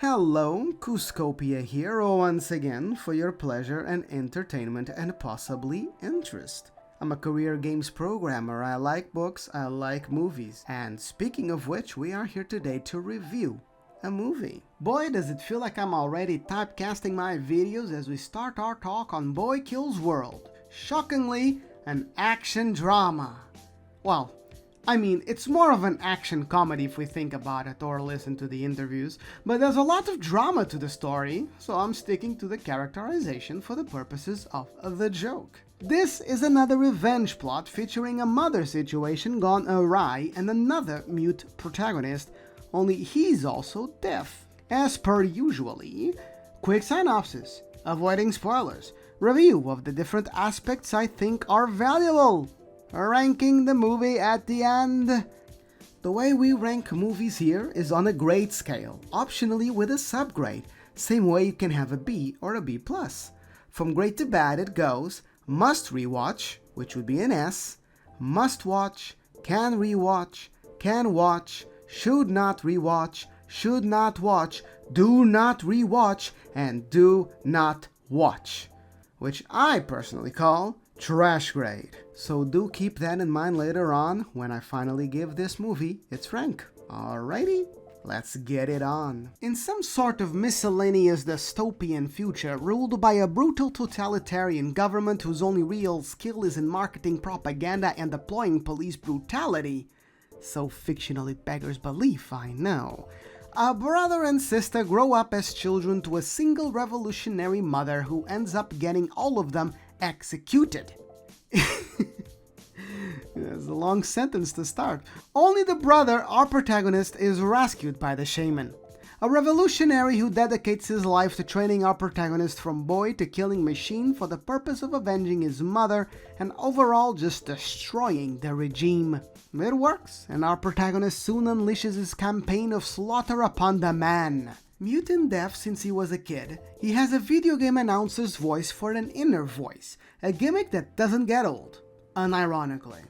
Hello, Kuzcopia here once again for your pleasure and entertainment and possibly interest. I'm a career games programmer, I like books, I like movies, and speaking of which, we are here today to review a movie. Boy, does it feel like I'm already typecasting my videos as we start our talk on Boy Kills World. Shockingly, an action drama. Well, I mean, it's more of an action comedy if we think about it or listen to the interviews, but there's a lot of drama to the story, so I'm sticking to the characterization for the purposes of the joke. This is another revenge plot featuring a mother situation gone awry and another mute protagonist, only he's also deaf. As per usually, quick synopsis, avoiding spoilers, review of the different aspects I think are valuable, ranking the movie at the end. The way we rank movies here is on a grade scale, optionally with a subgrade, same way you can have a B or a B+. From great to bad it goes, must rewatch, which would be an S, must watch, can rewatch, can watch, should not rewatch, should not watch, do not rewatch, and do not watch, which I personally call trash grade. So do keep that in mind later on when I finally give this movie its rank. Alrighty, let's get it on. In some sort of miscellaneous dystopian future ruled by a brutal totalitarian government whose only real skill is in marketing propaganda and deploying police brutality, so fictional it beggars belief, I know, a brother and sister grow up as children to a single revolutionary mother who ends up getting all of them executed. That's a long sentence to start. Only the brother, our protagonist, is rescued by the shaman, a revolutionary who dedicates his life to training our protagonist from boy to killing machine for the purpose of avenging his mother and overall just destroying the regime. It works, and our protagonist soon unleashes his campaign of slaughter upon the man. Mute and deaf since he was a kid, he has a video game announcer's voice for an inner voice, a gimmick that doesn't get old, unironically.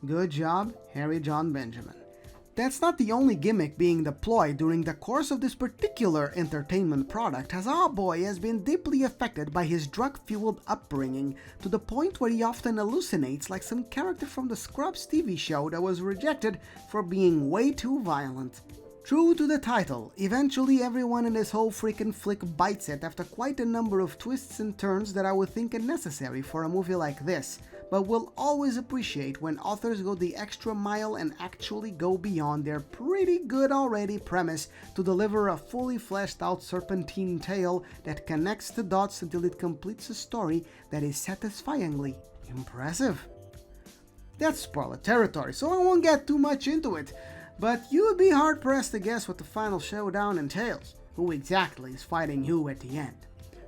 Good job, Harry John Benjamin. That's not the only gimmick being deployed during the course of this particular entertainment product, as our boy has been deeply affected by his drug-fueled upbringing to the point where he often hallucinates like some character from the Scrubs TV show that was rejected for being way too violent. True to the title, eventually everyone in this whole freaking flick bites it after quite a number of twists and turns that I would think are necessary for a movie like this, but will always appreciate when authors go the extra mile and actually go beyond their pretty good already premise to deliver a fully fleshed out serpentine tale that connects the dots until it completes a story that is satisfyingly impressive. That's spoiler territory, so I won't get too much into it. But you would be hard-pressed to guess what the final showdown entails, who exactly is fighting who at the end.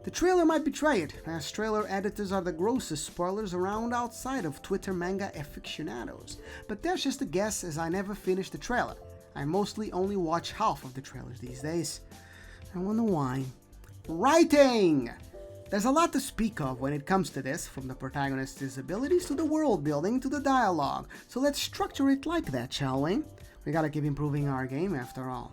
The trailer might betray it, as trailer editors are the grossest spoilers around outside of Twitter manga aficionados, but that's just a guess as I never finished the trailer. I mostly only watch half of the trailers these days. I wonder why. Writing! There's a lot to speak of when it comes to this, from the protagonist's abilities to the world building to the dialogue, so let's structure it like that, shall we? We gotta keep improving our game after all.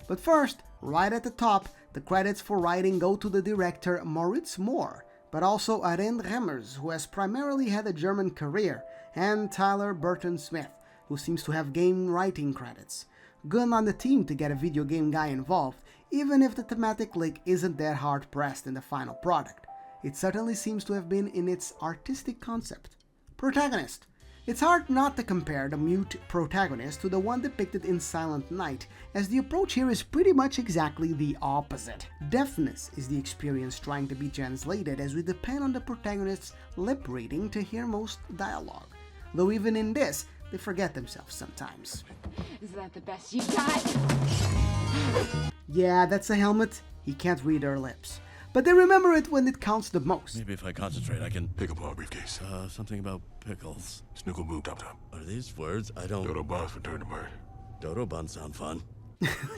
But first, right at the top, the credits for writing go to the director Moritz Moore, but also Arend Remmers, who has primarily had a German career, and Tyler Burton Smith, who seems to have game writing credits. Good on the team to get a video game guy involved, even if the thematic link isn't that hard-pressed in the final product. It certainly seems to have been in its artistic concept. Protagonist. It's hard not to compare the mute protagonist to the one depicted in Silent Night, as the approach here is pretty much exactly the opposite. Deafness is the experience trying to be translated, as we depend on the protagonist's lip reading to hear most dialogue. Though even in this, they forget themselves sometimes. Is that the best you got? Yeah, that's a helmet. He can't read her lips. But they remember it when it counts the most. Maybe if I concentrate, I can... Pick up our briefcase. Something about pickles. Snookle move, Top. Are these words? I don't... Dodo buns return to bird. Dodo buns sound fun.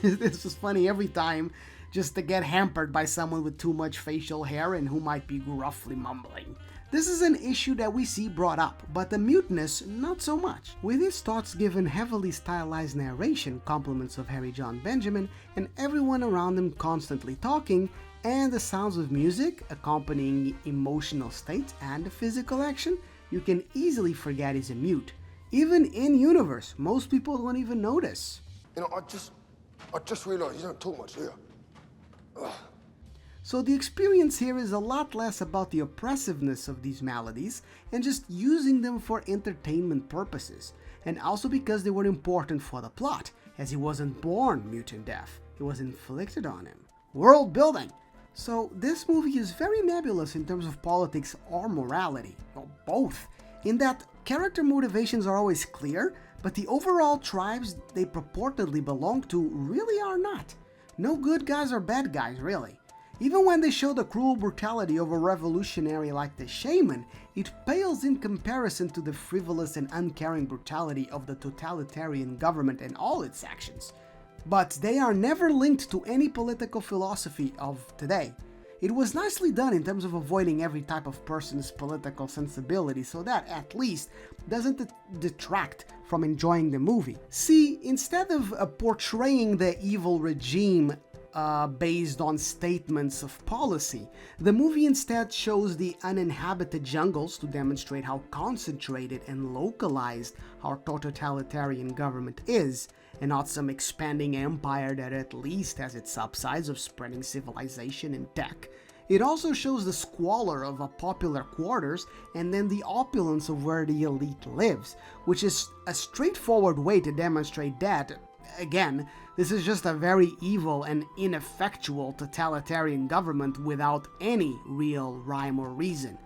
This was funny every time, just to get hampered by someone with too much facial hair and who might be gruffly mumbling. This is an issue that we see brought up, but the muteness not so much. With his thoughts given heavily stylized narration, compliments of Harry John Benjamin, and everyone around him constantly talking, and the sounds of music accompanying emotional states and physical action, you can easily forget he's a mute. Even in universe, most people don't even notice. You know, I just realized you don't talk much, do you? Ugh. So the experience here is a lot less about the oppressiveness of these maladies and just using them for entertainment purposes, and also because they were important for the plot, as he wasn't born mute and deaf, it was inflicted on him. World building! So this movie is very nebulous in terms of politics or morality, or both, in that character motivations are always clear, but the overall tribes they purportedly belong to really are not. No good guys or bad guys, really. Even when they show the cruel brutality of a revolutionary like the shaman, it pales in comparison to the frivolous and uncaring brutality of the totalitarian government and all its actions. But they are never linked to any political philosophy of today. It was nicely done in terms of avoiding every type of person's political sensibility, so that at least doesn't detract from enjoying the movie. See, instead of portraying the evil regime based on statements of policy, the movie instead shows the uninhabited jungles to demonstrate how concentrated and localized our totalitarian government is, and not some expanding empire that at least has its upsides of spreading civilization and tech. It also shows the squalor of popular quarters and then the opulence of where the elite lives, which is a straightforward way to demonstrate that, again, this is just a very evil and ineffectual totalitarian government without any real rhyme or reason.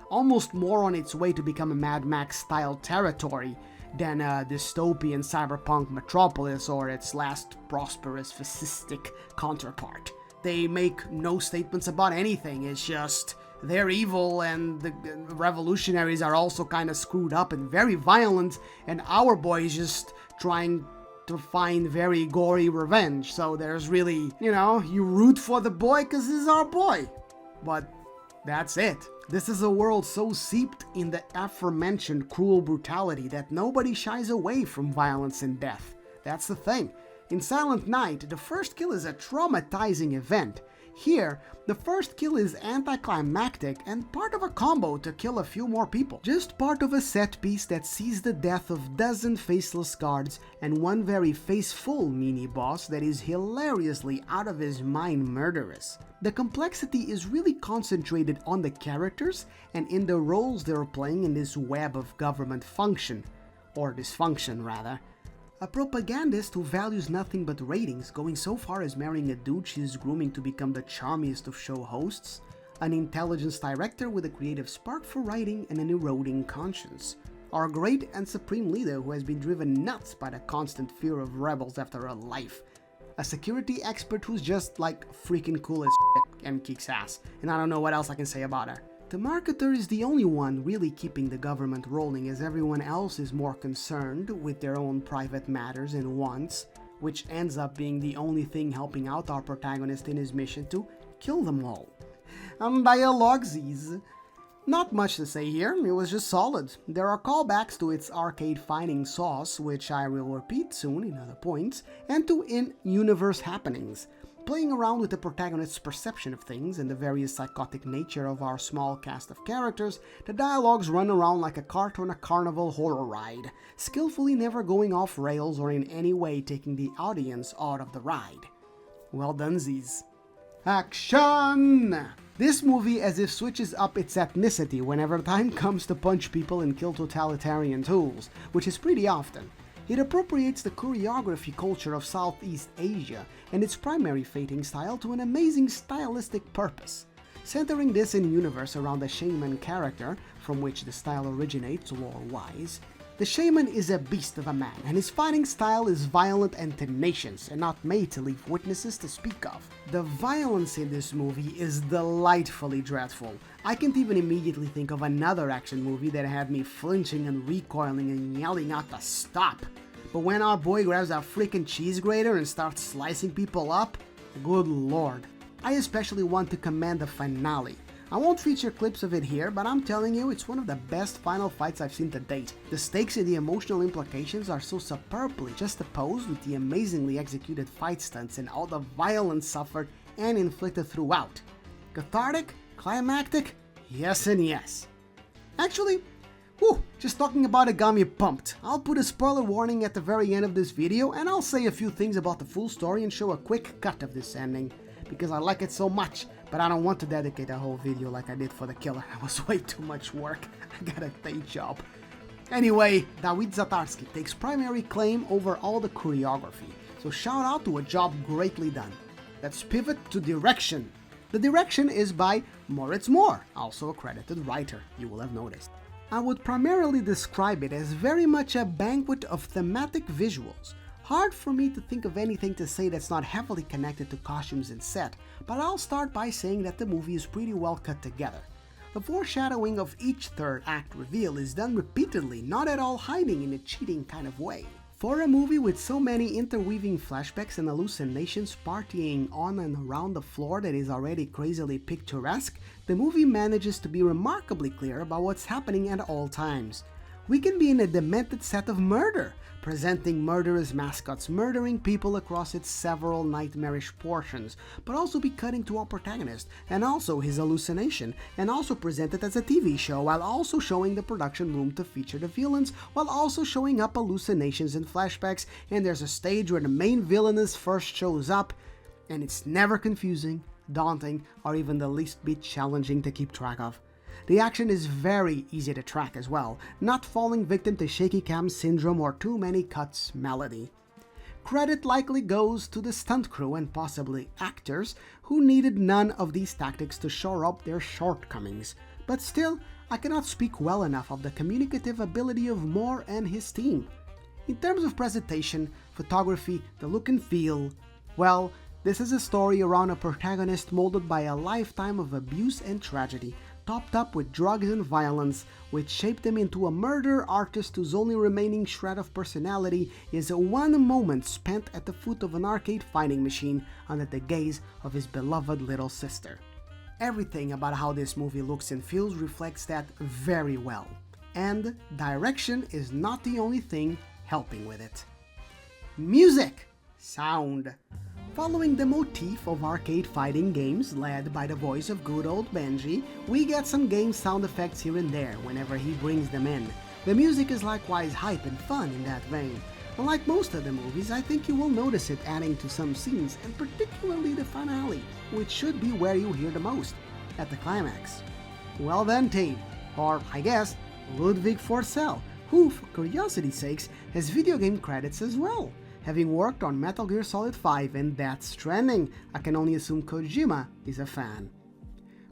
Almost more on its way to become a Mad Max-style territory than a dystopian cyberpunk metropolis or its last prosperous fascistic counterpart. They make no statements about anything, it's just they're evil and the revolutionaries are also kind of screwed up and very violent, and our boy is just trying to find very gory revenge. So there's really, you root for the boy because he's our boy. But that's it. This is a world so seeped in the aforementioned cruel brutality that nobody shies away from violence and death. That's the thing. In Silent Night, the first kill is a traumatizing event. Here, the first kill is anticlimactic and part of a combo to kill a few more people. Just part of a set piece that sees the death of dozen faceless guards and one very faceful mini-boss that is hilariously out of his mind murderous. The complexity is really concentrated on the characters and in the roles they're playing in this web of government function, or dysfunction rather. A propagandist who values nothing but ratings, going so far as marrying a dude she's grooming to become the charmiest of show hosts, an intelligence director with a creative spark for writing and an eroding conscience, our great and supreme leader who has been driven nuts by the constant fear of rebels after her life, a security expert who's just like freaking cool as shit and kicks ass, and I don't know what else I can say about her. The marketer is the only one really keeping the government rolling, as everyone else is more concerned with their own private matters and wants, which ends up being the only thing helping out our protagonist in his mission to kill them all. Dialogsies. Not much to say here, it was just solid. There are callbacks to its arcade fighting sauce, which I will repeat soon in other points, and to in-universe happenings. Playing around with the protagonist's perception of things and the various psychotic nature of our small cast of characters, the dialogues run around like a cart on a carnival horror ride, skillfully never going off rails or in any way taking the audience out of the ride. Well donesies. Action! This movie as if switches up its ethnicity whenever time comes to punch people and kill totalitarian tools, which is pretty often. It appropriates the choreography culture of Southeast Asia and its primary fighting style to an amazing stylistic purpose. Centering this in-universe around the shaman character, from which the style originates lore-wise, the shaman is a beast of a man, and his fighting style is violent and tenacious, and not made to leave witnesses to speak of. The violence in this movie is delightfully dreadful. I can't even immediately think of another action movie that had me flinching and recoiling and yelling out to stop. But when our boy grabs a freaking cheese grater and starts slicing people up, good lord. I especially want to commend the finale. I won't feature clips of it here, but I'm telling you, it's one of the best final fights I've seen to date. The stakes and the emotional implications are so superbly juxtaposed with the amazingly executed fight stunts and all the violence suffered and inflicted throughout. Cathartic? Climactic? Yes and yes. Actually, just talking about it got me pumped. I'll put a spoiler warning at the very end of this video, and I'll say a few things about the full story and show a quick cut of this ending, because I like it so much, but I don't want to dedicate a whole video like I did for The Killer. It was way too much work. I got a day job. Anyway, Dawid Zatarsky takes primary claim over all the choreography, so shout out to a job greatly done. Let's pivot to direction. The direction is by Moritz Moore, also a credited writer, you will have noticed. I would primarily describe it as very much a banquet of thematic visuals. Hard for me to think of anything to say that's not heavily connected to costumes and set, but I'll start by saying that the movie is pretty well cut together. The foreshadowing of each third act reveal is done repeatedly, not at all hiding in a cheating kind of way. For a movie with so many interweaving flashbacks and hallucinations partying on and around the floor that is already crazily picturesque, the movie manages to be remarkably clear about what's happening at all times. We can be in a demented set of murder, presenting murderous mascots murdering people across its several nightmarish portions, but also be cutting to our protagonist, and also his hallucination, and also presented as a TV show, while also showing the production room to feature the villains, while also showing up hallucinations and flashbacks, and there's a stage where the main villainess first shows up, and it's never confusing, daunting, or even the least bit challenging to keep track of. The action is very easy to track as well, not falling victim to shaky cam syndrome or too many cuts melody. Credit likely goes to the stunt crew and possibly actors who needed none of these tactics to shore up their shortcomings, but still, I cannot speak well enough of the communicative ability of Moore and his team. In terms of presentation, photography, the look and feel, well, this is a story around a protagonist molded by a lifetime of abuse and tragedy, topped up with drugs and violence, which shaped him into a murder artist whose only remaining shred of personality is one moment spent at the foot of an arcade fighting machine under the gaze of his beloved little sister. Everything about how this movie looks and feels reflects that very well, and direction is not the only thing helping with it. Music! Sound. Following the motif of arcade fighting games led by the voice of good old Benji, we get some game sound effects here and there whenever he brings them in. The music is likewise hype and fun in that vein. Unlike most of the movies, I think you will notice it adding to some scenes, and particularly the finale, which should be where you hear the most, at the climax. Well then, Tate, or I guess, Ludwig Forsell, who, for curiosity's sakes, has video game credits as well. Having worked on Metal Gear Solid 5 and Death Stranding, I can only assume Kojima is a fan.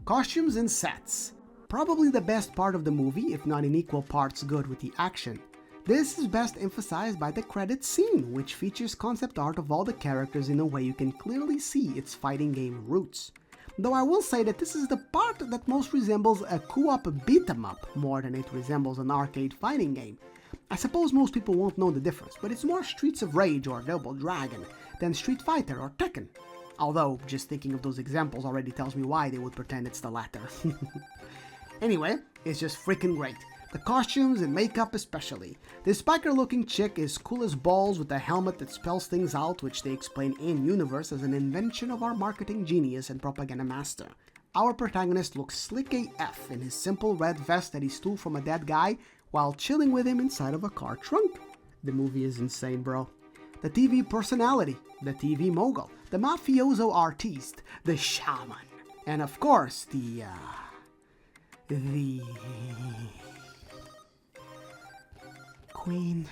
Costumes and sets. Probably the best part of the movie, if not in equal parts good with the action. This is best emphasized by the credits scene, which features concept art of all the characters in a way you can clearly see its fighting game roots. Though I will say that this is the part that most resembles a co-op beat-em-up more than it resembles an arcade fighting game. I suppose most people won't know the difference, but it's more Streets of Rage or Double Dragon than Street Fighter or Tekken. Although, just thinking of those examples already tells me why they would pretend it's the latter. Anyway, it's just freaking great. The costumes and makeup especially. This biker-looking chick is cool as balls with a helmet that spells things out, which they explain in-universe as an invention of our marketing genius and propaganda master. Our protagonist looks slick AF in his simple red vest that he stole from a dead guy while chilling with him inside of a car trunk. The movie is insane, bro. The TV personality, the TV mogul, the mafioso artiste, the shaman, and of course the queen.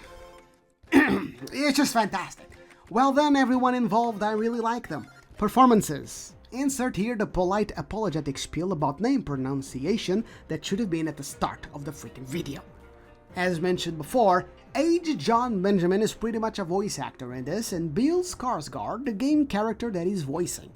It's just fantastic. Well then, everyone involved, I really like them. Performances. Insert here the polite apologetic spiel about name pronunciation that should have been at the start of the freaking video. As mentioned before, Age John Benjamin is pretty much a voice actor in this, and Bill Skarsgård, the game character that he's voicing.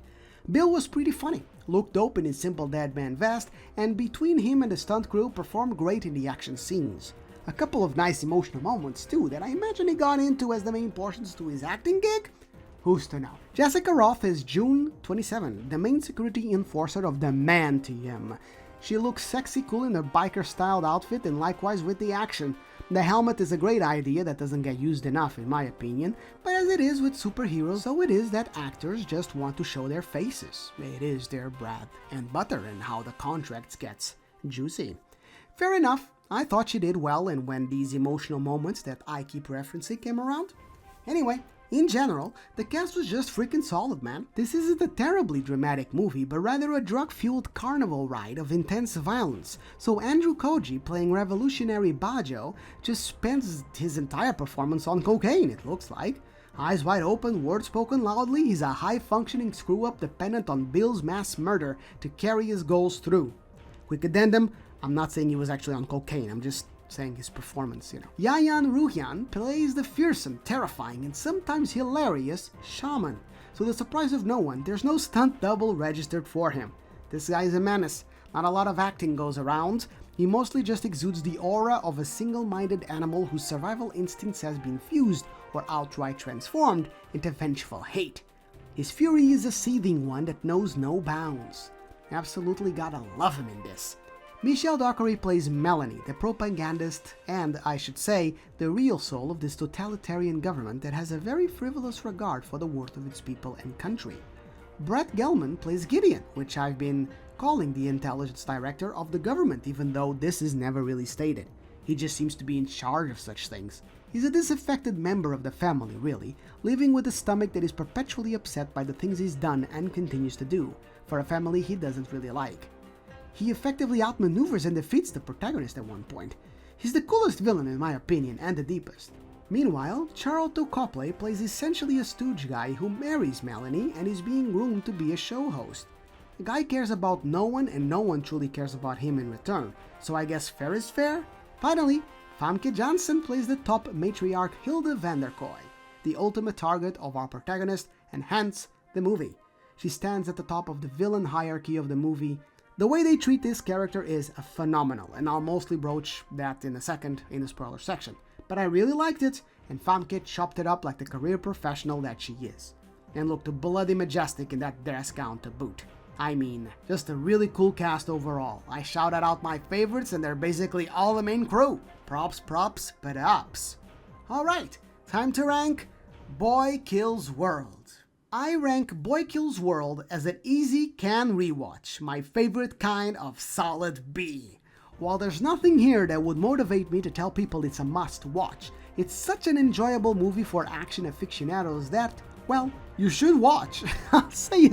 Bill was pretty funny, looked dope in his simple dead man vest, and between him and the stunt crew performed great in the action scenes. A couple of nice emotional moments too that I imagine he got into as the main portions to his acting gig? Who's to know? Jessica Roth is June 27, the main security enforcer of the Man Team. She looks sexy cool in her biker-styled outfit and likewise with the action. The helmet is a great idea that doesn't get used enough in my opinion, but as it is with superheroes, so it is that actors just want to show their faces. It is their bread and butter and how the contracts gets juicy. Fair enough, I thought she did well and when these emotional moments that I keep referencing came around. Anyway, in general, the cast was just freaking solid, man. This isn't a terribly dramatic movie, but rather a drug-fueled carnival ride of intense violence. So Andrew Koji, playing revolutionary Bajo, just spends his entire performance on cocaine, it looks like. Eyes wide open, words spoken loudly, he's a high-functioning screw-up dependent on Bill's mass murder to carry his goals through. Quick addendum, I'm not saying he was actually on cocaine, I'm just saying his performance, Yayan Ruhian plays the fearsome, terrifying, and sometimes hilarious shaman. So the surprise of no one, there's no stunt double registered for him. This guy is a menace. Not a lot of acting goes around. He mostly just exudes the aura of a single-minded animal whose survival instincts has been fused or outright transformed into vengeful hate. His fury is a seething one that knows no bounds. Absolutely gotta love him in this. Michelle Dockery plays Melanie, the propagandist and, I should say, the real soul of this totalitarian government that has a very frivolous regard for the worth of its people and country. Brett Gelman plays Gideon, which I've been calling the intelligence director of the government, even though this is never really stated. He just seems to be in charge of such things. He's a disaffected member of the family, really, living with a stomach that is perpetually upset by the things he's done and continues to do, for a family he doesn't really like. He effectively outmaneuvers and defeats the protagonist at one point. He's the coolest villain in my opinion, and the deepest. Meanwhile, Charlton Copley plays essentially a stooge guy who marries Melanie and is being groomed to be a show host. The guy cares about no one and no one truly cares about him in return, so I guess fair is fair? Finally, Famke Janssen plays the top matriarch Hilde Vanderkoy, the ultimate target of our protagonist and hence the movie. She stands at the top of the villain hierarchy of the movie. The way they treat this character is phenomenal, and I'll mostly broach that in a second in the spoiler section. But I really liked it, and Famke chopped it up like the career professional that she is. And looked bloody majestic in that dress gown to boot. I mean, just a really cool cast overall. I shouted out my favorites and they're basically all the main crew. Props, but ups. Alright, time to rank Boy Kills World. I rank Boy Kills World as an easy can rewatch, my favorite kind of solid B. While there's nothing here that would motivate me to tell people it's a must watch, it's such an enjoyable movie for action aficionados that, well, you should watch. I'll say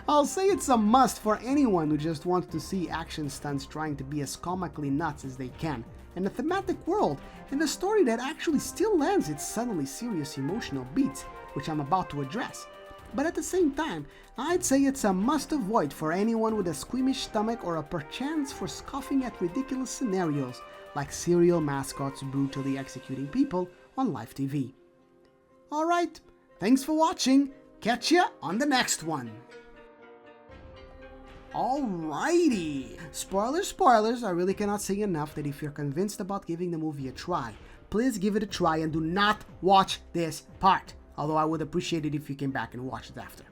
it's a must for anyone who just wants to see action stunts trying to be as comically nuts as they can, and a thematic world, and a story that actually still lands its suddenly serious emotional beats, which I'm about to address. But at the same time, I'd say it's a must-avoid for anyone with a squeamish stomach or a perchance for scoffing at ridiculous scenarios like serial mascots brutally executing people on live TV. Alright, thanks for watching, catch ya on the next one! Alrighty! Spoilers, I really cannot say enough that if you're convinced about giving the movie a try, please give it a try and do not watch this part. Although I would appreciate it if you came back and watched it after.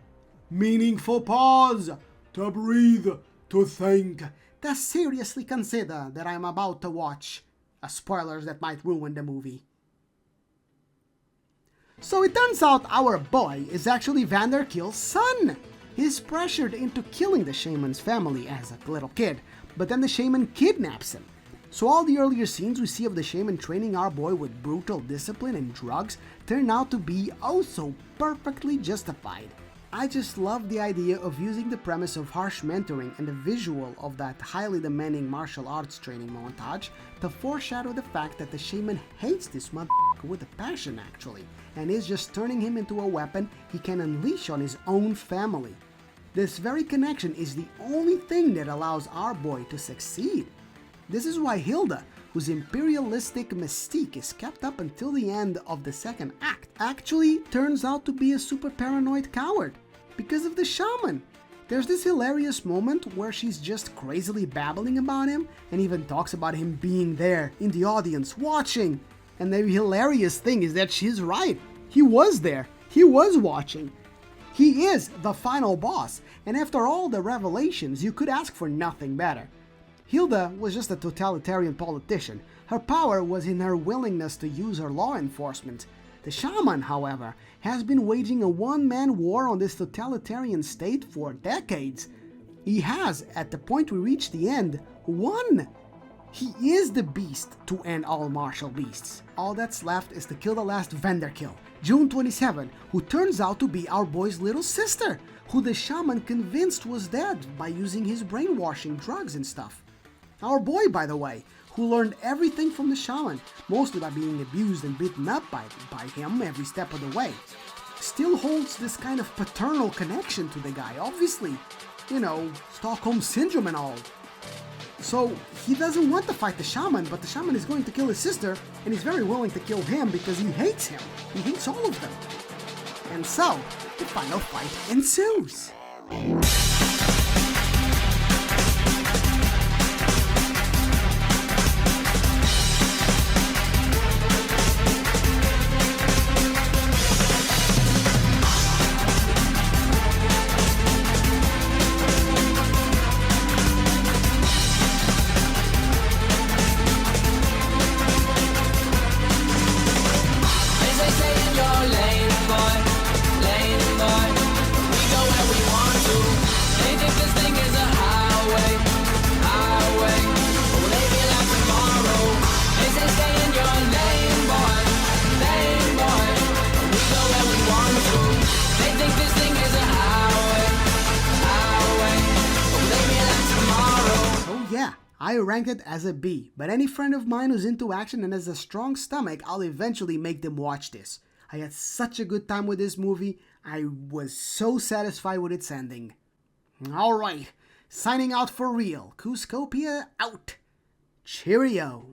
Meaningful pause, to breathe, to think, to seriously consider that I'm about to watch spoilers that might ruin the movie. So it turns out our boy is actually Vanderkill's son. He's pressured into killing the shaman's family as a little kid, but then the shaman kidnaps him. So all the earlier scenes we see of the shaman training our boy with brutal discipline and drugs turn out to be oh so perfectly justified. I just love the idea of using the premise of harsh mentoring and the visual of that highly demanding martial arts training montage to foreshadow the fact that the shaman hates this motherfucker with a passion actually, and is just turning him into a weapon he can unleash on his own family. This very connection is the only thing that allows our boy to succeed. This is why Hilda, whose imperialistic mystique is kept up until the end of the second act, actually turns out to be a super paranoid coward. Because of the shaman. There's this hilarious moment where she's just crazily babbling about him and even talks about him being there in the audience watching. And the hilarious thing is that she's right. He was there. He was watching. He is the final boss, and after all the revelations, you could ask for nothing better. Hilda was just a totalitarian politician. Her power was in her willingness to use her law enforcement. The shaman, however, has been waging a one-man war on this totalitarian state for decades. He has, at the point we reach the end, won. He is the beast to end all martial beasts. All that's left is to kill the last vendor kill, June 27, who turns out to be our boy's little sister, who the shaman convinced was dead by using his brainwashing drugs and stuff. Our boy, by the way, who learned everything from the shaman, mostly by being abused and beaten up by him every step of the way, still holds this kind of paternal connection to the guy, obviously. You know, Stockholm Syndrome and all. So he doesn't want to fight the shaman, but the shaman is going to kill his sister, and he's very willing to kill him because he hates him. He hates all of them. And so, the final fight ensues. I rank it as a B, but any friend of mine who's into action and has a strong stomach, I'll eventually make them watch this. I had such a good time with this movie, I was so satisfied with its ending. Alright, signing out for real, KuzCopia out. Cheerio.